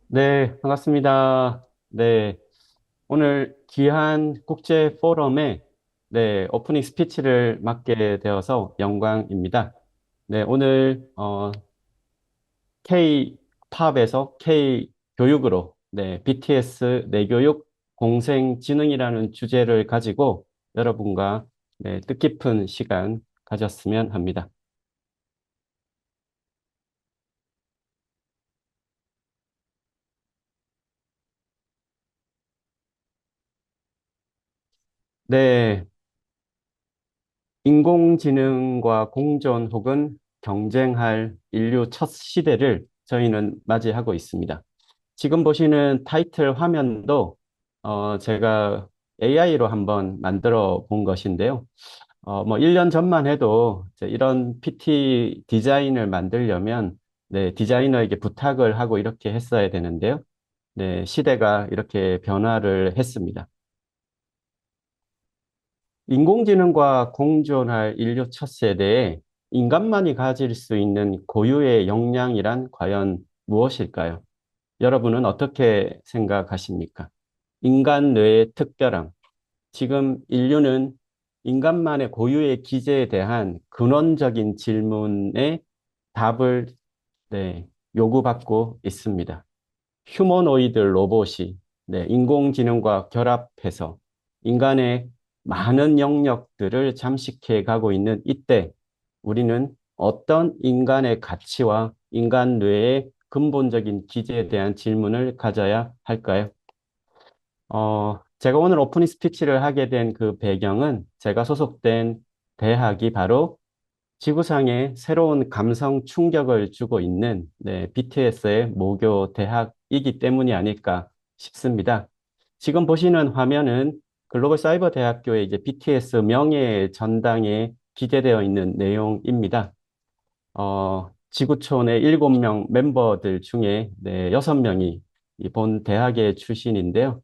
네, 반갑습니다. 네, 오늘 귀한 국제 포럼에 오프닝 스피치를 맡게 되어서 영광입니다. 네, 오늘 K-팝에서 K-교육으로 BTS 내교육 공생지능이라는 주제를 가지고 여러분과 뜻깊은 시간 가졌으면 합니다. 네, 인공지능과 공존 혹은 경쟁할 인류 첫 시대를 저희는 맞이하고 있습니다. 지금 보시는 타이틀 화면도 제가 AI로 한번 만들어 본 것인데요. 뭐 1년 전만 해도 이제 이런 PT 디자인을 만들려면 디자이너에게 부탁을 하고 이렇게 했어야 되는데요. 시대가 이렇게 변화를 했습니다. 인공지능과 공존할 인류 첫 세대에 인간만이 가질 수 있는 고유의 역량이란 과연 무엇일까요? 여러분은 어떻게 생각하십니까? 인간 뇌의 특별함. 지금 인류는 인간만의 고유의 기제에 대한 근원적인 질문에 답을 요구받고 있습니다. 휴머노이드 로봇이 인공지능과 결합해서 인간의 많은 영역들을 잠식해 가고 있는 이때 우리는 어떤 인간의 가치와 인간 뇌의 근본적인 기제에 대한 질문을 가져야 할까요? 제가 오늘 오프닝 스피치를 하게 된 그 배경은 제가 소속된 대학이 바로 지구상에 새로운 감성 충격을 주고 있는 BTS의 모교 대학이기 때문이 아닐까 싶습니다. 지금 보시는 화면은 글로벌 사이버 대학교의 이제 BTS 명예 전당에 기재되어 있는 내용입니다. 지구촌의 7명 멤버들 중에 6명이 이본 대학의 출신인데요.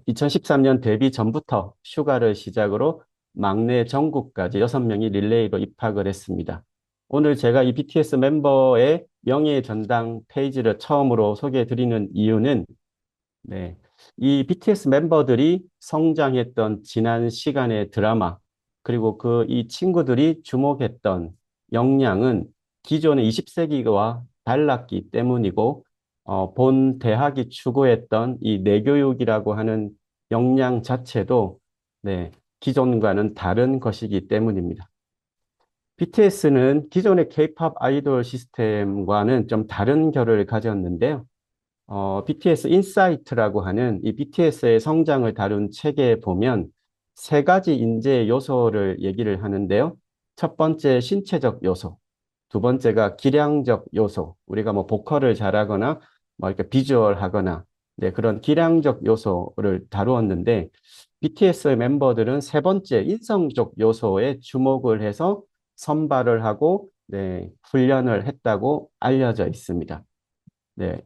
2013년 데뷔 전부터 슈가를 시작으로 막내 정국까지 6명이 릴레이로 입학을 했습니다. 오늘 제가 이 BTS 멤버의 명예 전당 페이지를 처음으로 소개해 드리는 이유는 네, 이 BTS 멤버들이 성장했던 지난 시간의 드라마, 그리고 이 친구들이 주목했던 역량은 기존의 20세기와 달랐기 때문이고, 본 대학이 추구했던 이 내교육이라고 하는 역량 자체도 기존과는 다른 것이기 때문입니다. BTS는 기존의 K-팝 아이돌 시스템과는 좀 다른 결을 가졌는데요. BTS 인사이트라고 하는 이 BTS의 성장을 다룬 책에 보면 세 가지 인재 요소를 얘기를 하는데요. 첫 번째 신체적 요소, 두 번째가 기량적 요소, 우리가 뭐 보컬을 잘하거나 뭐 이렇게 비주얼 하거나 그런 기량적 요소를 다루었는데 BTS의 멤버들은 세 번째 인성적 요소에 주목을 해서 선발을 하고 훈련을 했다고 알려져 있습니다.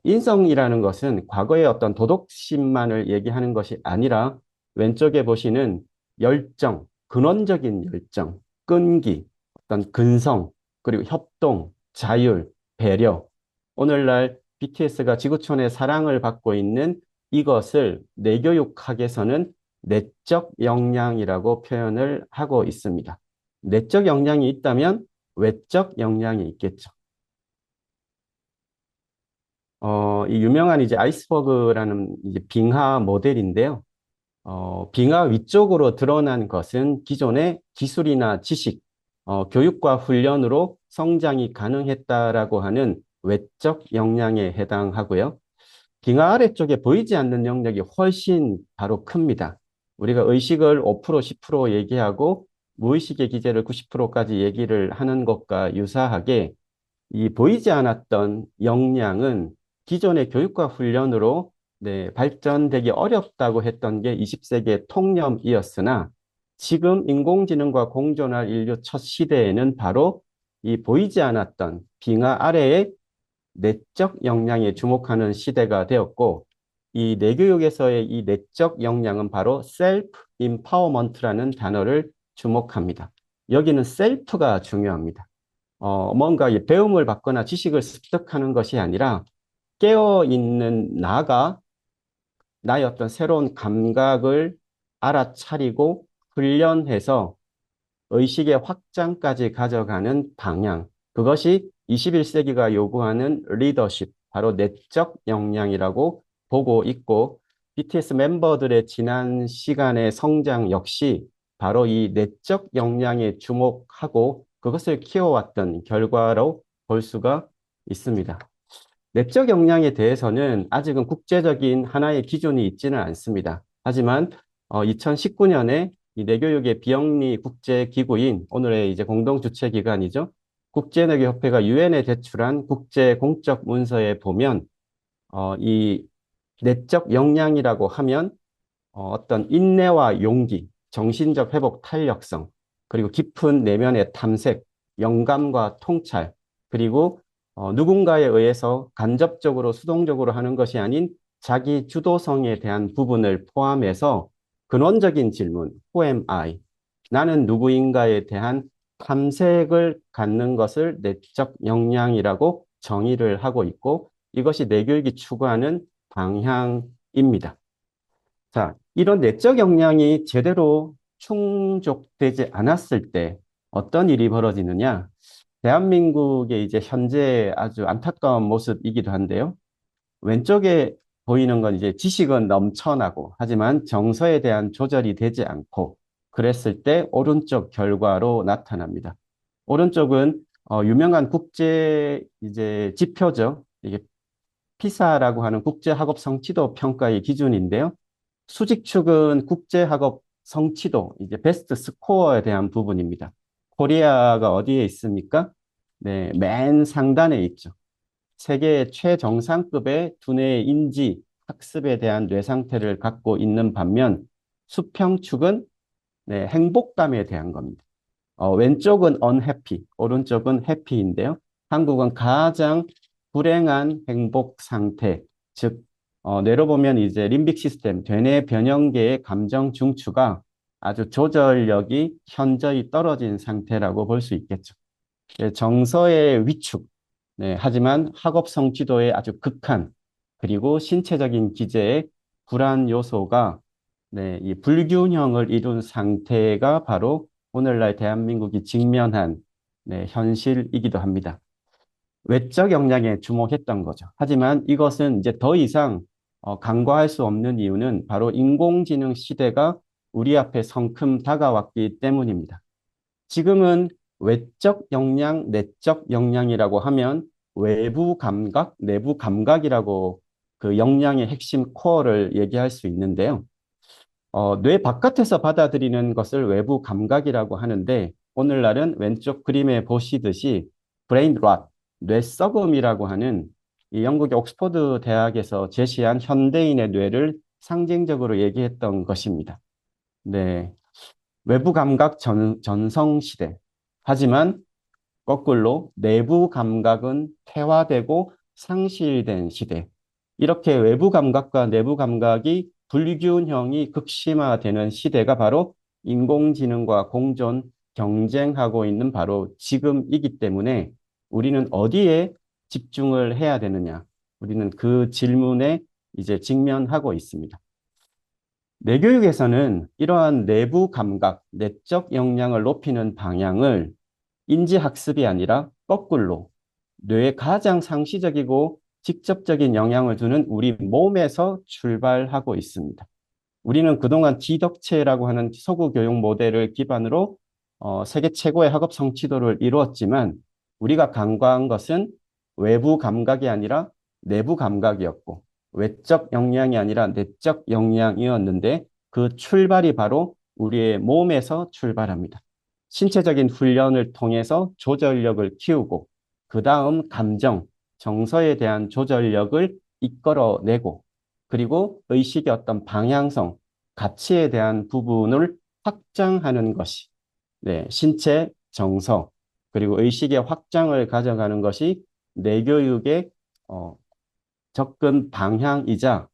인성이라는 것은 과거의 어떤 도덕심만을 얘기하는 것이 아니라 왼쪽에 보시는 열정, 근원적인 열정, 끈기, 어떤 근성, 그리고 협동, 자율, 배려. 오늘날 BTS가 지구촌의 사랑을 받고 있는 이것을 내교육학에서는 내적 역량이라고 표현을 하고 있습니다. 내적 역량이 있다면 외적 역량이 있겠죠. 이 유명한 이제 아이스버그라는 이제 빙하 모델인데요. 빙하 위쪽으로 드러난 것은 기존의 기술이나 지식, 교육과 훈련으로 성장이 가능했다라고 하는 외적 역량에 해당하고요. 빙하 아래쪽에 보이지 않는 영역이 훨씬 바로 큽니다. 우리가 의식을 5%, 10% 얘기하고 무의식의 기제를 90%까지 얘기를 하는 것과 유사하게 이 보이지 않았던 역량은 기존의 교육과 훈련으로 발전되기 어렵다고 했던 게 20세기의 통념이었으나 지금 인공지능과 공존할 인류 첫 시대에는 바로 이 보이지 않았던 빙하 아래의 내적 역량에 주목하는 시대가 되었고 이 내교육에서의 이 내적 역량은 바로 셀프 임파워먼트라는 단어를 주목합니다. 여기는 셀프가 중요합니다. 뭔가 이 배움을 받거나 지식을 습득하는 것이 아니라 깨어 있는 나가 나의 어떤 새로운 감각을 알아차리고 훈련해서 의식의 확장까지 가져가는 방향. 그것이 21세기가 요구하는 리더십, 바로 내적 역량이라고 보고 있고, BTS 멤버들의 지난 시간의 성장 역시 바로 이 내적 역량에 주목하고 그것을 키워왔던 결과로 볼 수가 있습니다. 내적 역량에 대해서는 아직은 국제적인 하나의 기준이 있지는 않습니다. 하지만 2019년에 이 내교육의 비영리 국제기구인 오늘의 이제 공동 주최 기관이죠. 국제내교협회가 유엔에 제출한 국제 공적 문서에 보면 이 내적 역량이라고 하면 어떤 인내와 용기, 정신적 회복 탄력성, 그리고 깊은 내면의 탐색, 영감과 통찰, 그리고 누군가에 의해서 간접적으로 수동적으로 하는 것이 아닌 자기 주도성에 대한 부분을 포함해서 근원적인 질문, Who am I? 나는 누구인가에 대한 탐색을 갖는 것을 내적 역량이라고 정의를 하고 있고 이것이 내교육이 추구하는 방향입니다. 자, 이런 내적 역량이 제대로 충족되지 않았을 때 어떤 일이 벌어지느냐? 대한민국의 이제 현재 아주 안타까운 모습이기도 한데요. 왼쪽에 보이는 건 이제 지식은 넘쳐나고 하지만 정서에 대한 조절이 되지 않고 그랬을 때 오른쪽 결과로 나타납니다. 오른쪽은 유명한 국제 이제 지표죠. 이게 피사라고 하는 국제학업 성취도 평가의 기준인데요. 수직축은 국제학업 성취도, 이제 베스트 스코어에 대한 부분입니다. 코리아가 어디에 있습니까? 네, 맨 상단에 있죠. 세계 최정상급의 두뇌 인지, 학습에 대한 뇌 상태를 갖고 있는 반면 수평축은 네, 행복감에 대한 겁니다. 왼쪽은 unhappy, 오른쪽은 happy인데요. 한국은 가장 불행한 행복 상태, 즉 뇌로 보면 이제 림빅 시스템, 되뇌 변형계의 감정 중추가 아주 조절력이 현저히 떨어진 상태라고 볼 수 있겠죠. 예, 정서의 위축, 네, 하지만 학업 성취도의 아주 극한, 그리고 신체적인 기제의 불안 요소가 네, 이 불균형을 이룬 상태가 바로 오늘날 대한민국이 직면한 네, 현실이기도 합니다. 외적 역량에 주목했던 거죠. 하지만 이것은 이제 더 이상 간과할 수 없는 이유는 바로 인공지능 시대가 우리 앞에 성큼 다가왔기 때문입니다. 지금은 외적 역량, 내적 역량이라고 하면 외부 감각, 내부 감각이라고 그 역량의 핵심 코어를 얘기할 수 있는데요. 뇌 바깥에서 받아들이는 것을 외부 감각이라고 하는데 오늘날은 왼쪽 그림에 보시듯이 브레인 롯, 뇌 썩음이라고 하는 이 영국의 옥스퍼드 대학에서 제시한 현대인의 뇌를 상징적으로 얘기했던 것입니다. 네, 외부 감각 전성 시대. 하지만 거꾸로 내부 감각은 퇴화되고 상실된 시대. 이렇게 외부 감각과 내부 감각이 불균형이 극심화되는 시대가 바로 인공지능과 공존, 경쟁하고 있는 바로 지금이기 때문에 우리는 어디에 집중을 해야 되느냐. 우리는 그 질문에 이제 직면하고 있습니다. 뇌교육에서는 이러한 내부 감각, 내적 역량을 높이는 방향을 인지학습이 아니라 거꾸로 뇌에 가장 상시적이고 직접적인 영향을 주는 우리 몸에서 출발하고 있습니다. 우리는 그동안 지덕체라고 하는 서구 교육 모델을 기반으로 세계 최고의 학업 성취도를 이루었지만 우리가 간과한 것은 외부 감각이 아니라 내부 감각이었고 외적 역량이 아니라 내적 역량이었는데 그 출발이 바로 우리의 몸에서 출발합니다. 신체적인 훈련을 통해서 조절력을 키우고 그 다음 감정, 정서에 대한 조절력을 이끌어내고 그리고 의식의 어떤 방향성, 가치에 대한 부분을 확장하는 것이 네, 신체, 정서, 그리고 의식의 확장을 가져가는 것이 뇌교육의 접근 방향이자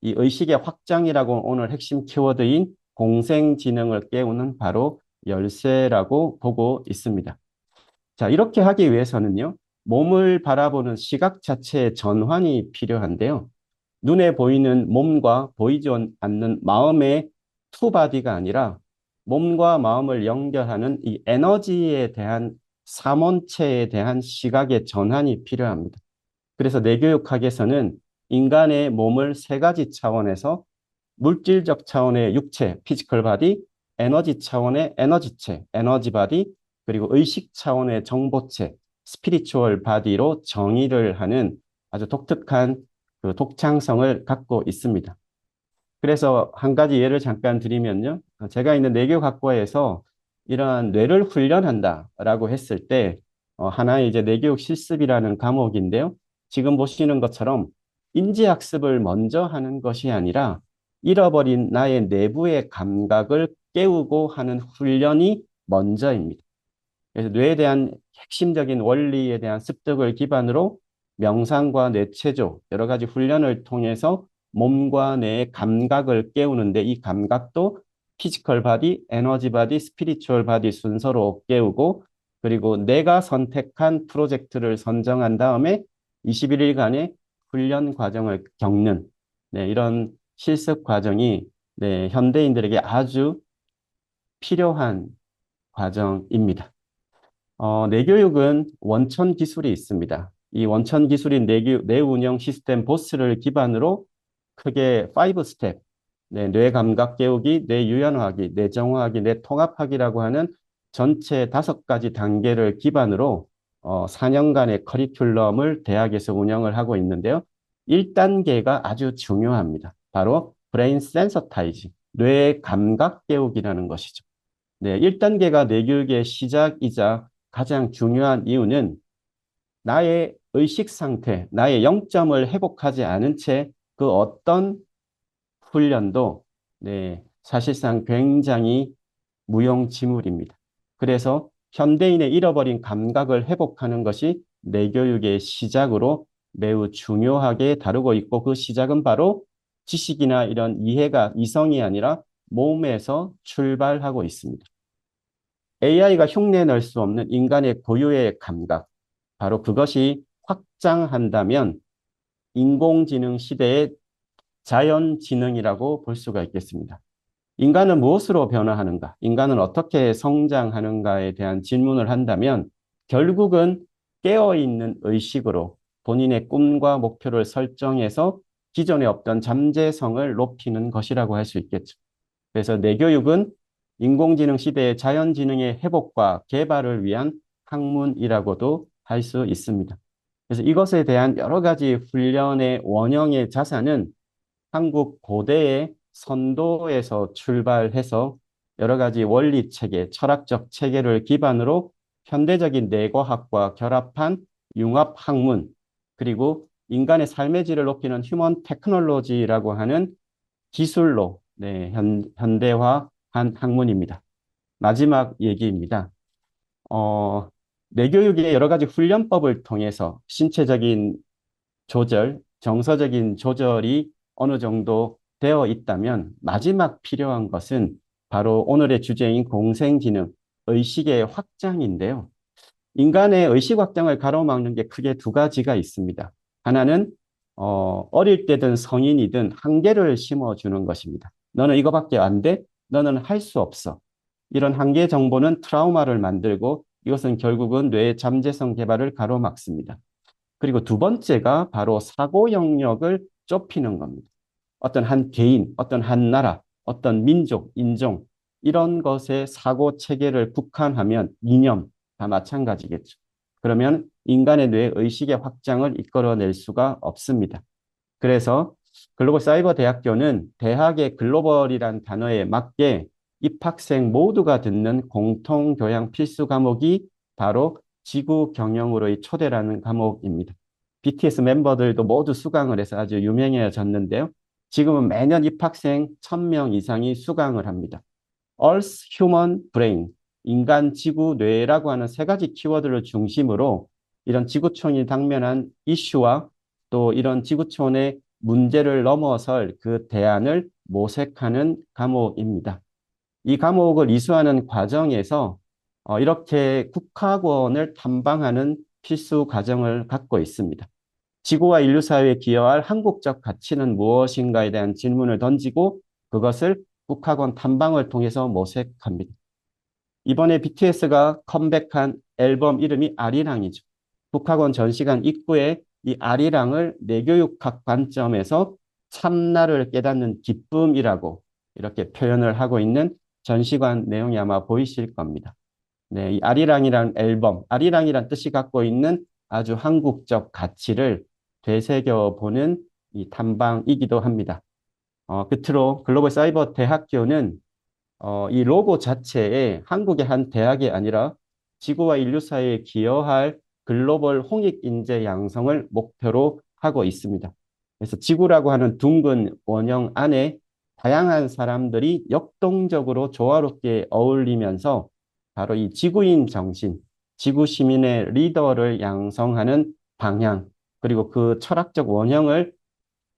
이 의식의 확장이라고 오늘 핵심 키워드인 공생지능을 깨우는 바로 열쇠라고 보고 있습니다. 자, 이렇게 하기 위해서는요, 몸을 바라보는 시각 자체의 전환이 필요한데요. 눈에 보이는 몸과 보이지 않는 마음의 투바디가 아니라 몸과 마음을 연결하는 이 에너지에 대한 삼원체에 대한 시각의 전환이 필요합니다. 그래서 뇌교육학에서는 인간의 몸을 세 가지 차원에서 물질적 차원의 육체, 피지컬 바디, 에너지 차원의 에너지체, 에너지 바디, 그리고 의식 차원의 정보체, 스피리추얼 바디로 정의를 하는 아주 독특한 그 독창성을 갖고 있습니다. 그래서 한 가지 예를 잠깐 드리면요. 제가 있는 뇌교육학과에서 이러한 뇌를 훈련한다라고 했을 때 하나의 이제 뇌교육 실습이라는 과목인데요. 지금 보시는 것처럼 인지학습을 먼저 하는 것이 아니라 잃어버린 나의 내부의 감각을 깨우고 하는 훈련이 먼저입니다. 그래서 뇌에 대한 핵심적인 원리에 대한 습득을 기반으로 명상과 뇌체조, 여러 가지 훈련을 통해서 몸과 뇌의 감각을 깨우는데 이 감각도 피지컬 바디, 에너지 바디, 스피리추얼 바디 순서로 깨우고 그리고 내가 선택한 프로젝트를 선정한 다음에 21일간의 훈련 과정을 겪는 이런 실습 과정이 현대인들에게 아주 필요한 과정입니다. 뇌교육은 원천 기술이 있습니다. 이 원천 기술인 뇌운영 시스템 보스를 기반으로 크게 5 스텝, 뇌 감각 깨우기, 뇌 유연화하기, 뇌 정화하기, 뇌 통합하기라고 하는 전체 5가지 단계를 기반으로 4년간의 커리큘럼을 대학에서 운영을 하고 있는데요. 1단계가 아주 중요합니다. 바로 브레인 센서타이징, 뇌 감각 깨우기라는 것이죠. 1단계가 뇌교육의 시작이자 가장 중요한 이유는 나의 의식 상태, 나의 영점을 회복하지 않은 채 그 어떤 훈련도 사실상 굉장히 무용지물입니다. 그래서 현대인의 잃어버린 감각을 회복하는 것이 뇌교육의 시작으로 매우 중요하게 다루고 있고 그 시작은 바로 지식이나 이런 이해가 이성이 아니라 몸에서 출발하고 있습니다. AI가 흉내낼 수 없는 인간의 고유의 감각, 바로 그것이 확장한다면 인공지능 시대의 자연지능이라고 볼 수가 있겠습니다. 인간은 무엇으로 변화하는가? 인간은 어떻게 성장하는가에 대한 질문을 한다면 결국은 깨어있는 의식으로 본인의 꿈과 목표를 설정해서 기존에 없던 잠재성을 높이는 것이라고 할 수 있겠죠. 그래서 뇌교육은 인공지능 시대의 자연지능의 회복과 개발을 위한 학문이라고도 할 수 있습니다. 그래서 이것에 대한 여러 가지 훈련의 원형의 자산은 한국 고대의 선도에서 출발해서 여러 가지 원리 체계, 철학적 체계를 기반으로 현대적인 뇌과학과 결합한 융합 학문, 그리고 인간의 삶의 질을 높이는 휴먼 테크놀로지라고 하는 기술로 현대화한 학문입니다. 마지막 얘기입니다. 뇌교육의 여러 가지 훈련법을 통해서 신체적인 조절, 정서적인 조절이 어느 정도 되어 있다면 마지막 필요한 것은 바로 오늘의 주제인 공생지능, 의식의 확장인데요. 인간의 의식 확장을 가로막는 게 크게 두 가지가 있습니다. 하나는 어릴 때든 성인이든 한계를 심어주는 것입니다. 너는 이거밖에 안 돼? 너는 할 수 없어. 이런 한계 정보는 트라우마를 만들고 이것은 결국은 뇌의 잠재성 개발을 가로막습니다. 그리고 두 번째가 바로 사고 영역을 좁히는 겁니다. 어떤 한 개인, 어떤 한 나라, 어떤 민족, 인종 이런 것의 사고 체계를 국한하면 이념 다 마찬가지겠죠. 그러면 인간의 뇌 의식의 확장을 이끌어낼 수가 없습니다. 그래서 글로벌 사이버 대학교는 대학의 글로벌이란 단어에 맞게 입학생 모두가 듣는 공통 교양 필수 과목이 바로 지구 경영으로의 초대라는 과목입니다. BTS 멤버들도 모두 수강을 해서 아주 유명해졌는데요. 지금은 매년 입학생 1000명 이상이 수강을 합니다. Earth Human Brain, 인간 지구 뇌라고 하는 세 가지 키워드를 중심으로 이런 지구촌이 당면한 이슈와 또 이런 지구촌의 문제를 넘어설 그 대안을 모색하는 과목입니다. 이 과목을 이수하는 과정에서 이렇게 국학원을 탐방하는 필수 과정을 갖고 있습니다. 지구와 인류 사회에 기여할 한국적 가치는 무엇인가에 대한 질문을 던지고 그것을 북학원 탐방을 통해서 모색합니다. 이번에 BTS가 컴백한 앨범 이름이 아리랑이죠. 북학원 전시관 입구에 이 아리랑을 내교육학 관점에서 참나를 깨닫는 기쁨이라고 이렇게 표현을 하고 있는 전시관 내용이 아마 보이실 겁니다. 네, 이 아리랑이란 앨범, 아리랑이란 뜻이 갖고 있는 아주 한국적 가치를 되새겨 보는 이 탐방이기도 합니다. 끝으로 글로벌 사이버 대학교는 이 로고 자체에 한국의 한 대학이 아니라 지구와 인류 사회에 기여할 글로벌 홍익 인재 양성을 목표로 하고 있습니다. 그래서 지구라고 하는 둥근 원형 안에 다양한 사람들이 역동적으로 조화롭게 어울리면서 바로 이 지구인 정신, 지구 시민의 리더를 양성하는 방향, 그리고 그 철학적 원형을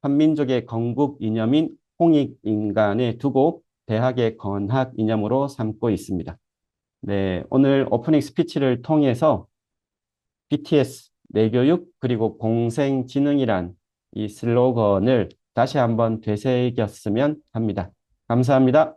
한민족의 건국 이념인 홍익 인간에 두고 대학의 건학 이념으로 삼고 있습니다. 네, 오늘 오프닝 스피치를 통해서 BTS, 내교육, 그리고 공생지능이란 이 슬로건을 다시 한번 되새겼으면 합니다. 감사합니다.